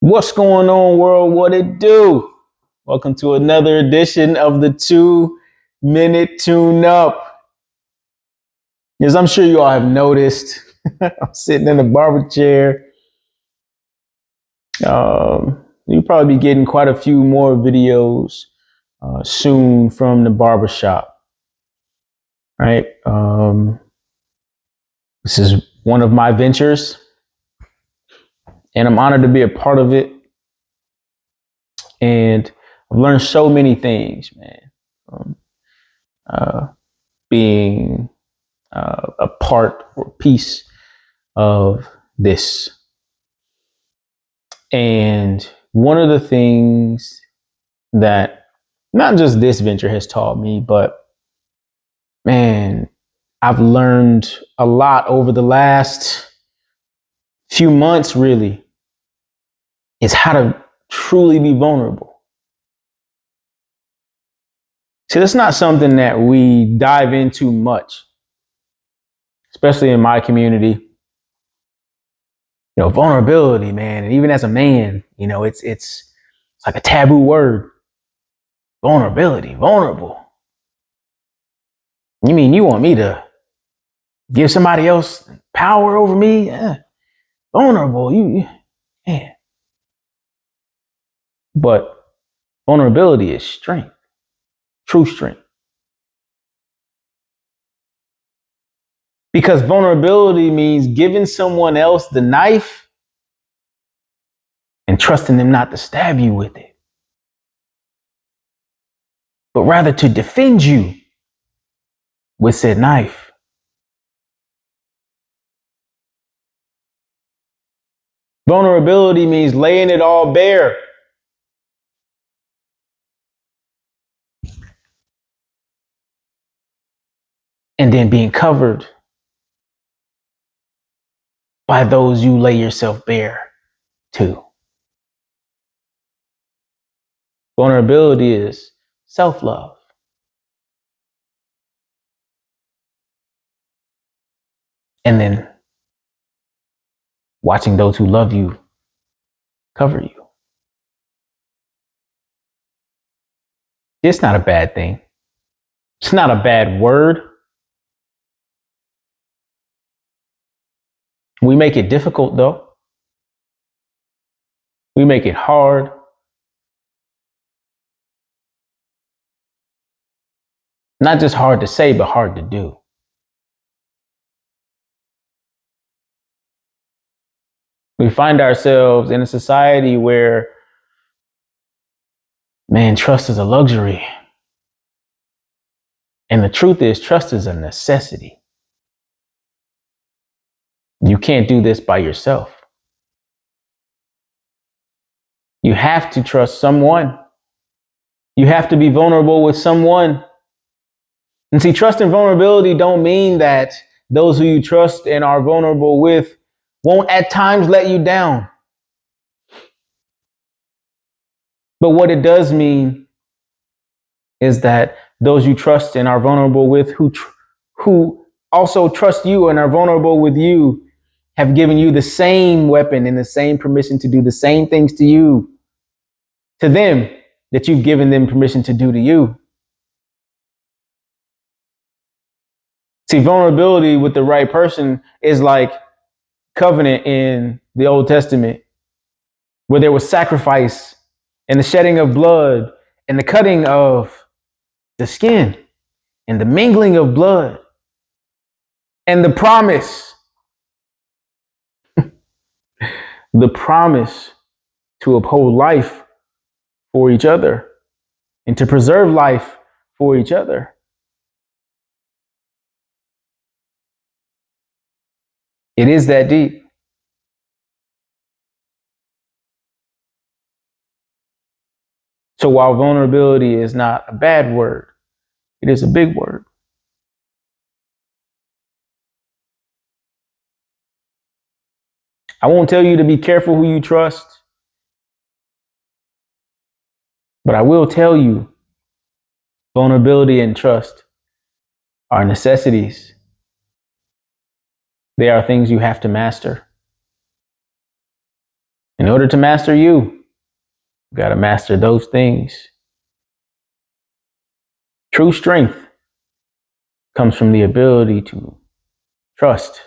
What's going on, world? What it do? Welcome to another edition of the 2 Minute Tune Up. As I'm sure you all have noticed, I'm sitting in a barber chair. You'll probably be getting quite a few more videos soon from the barbershop, right? This is one of my ventures, and I'm honored to be a part of it. And I've learned so many things, man, from being a part or piece of this. And one of the things that not just this venture has taught me, but man, I've learned a lot over the last few months, really, is how to truly be vulnerable. See, that's not something that we dive into much, especially in my community. Vulnerability, man, and even as a man, it's like a taboo word. Vulnerability, vulnerable. You mean you want me to give somebody else power over me? Yeah. Vulnerable, yeah. But vulnerability is strength, true strength. Because vulnerability means giving someone else the knife and trusting them not to stab you with it, but rather to defend you with said knife. Vulnerability means laying it all bare. And then being covered by those you lay yourself bare to. Vulnerability is self-love. And then watching those who love you cover you. It's not a bad thing. It's not a bad word. We make it difficult, though. We make it hard. Not just hard to say, but hard to do. We find ourselves in a society where, man, trust is a luxury. And the truth is, trust is a necessity. You can't do this by yourself. You have to trust someone. You have to be vulnerable with someone. And see, trust and vulnerability don't mean that those who you trust and are vulnerable with won't at times let you down. But what it does mean is that those you trust and are vulnerable with, who also trust you and are vulnerable with you, have given you the same weapon and the same permission to do the same things to you, to them, that you've given them permission to do to you. See, vulnerability with the right person is like covenant in the Old Testament, where there was sacrifice and the shedding of blood and the cutting of the skin and the mingling of blood and the promise to uphold life for each other and to preserve life for each other. It is that deep. So while vulnerability is not a bad word, it is a big word. I won't tell you to be careful who you trust, but I will tell you vulnerability and trust are necessities. They are things you have to master. In order to master you, you got to master those things. True strength comes from the ability to trust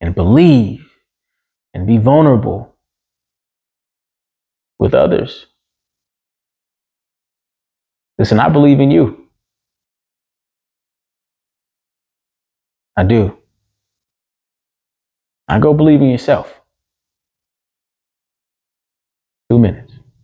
and believe and be vulnerable with others. Listen, I believe in you. I do. Now go believe in yourself. 2 minutes.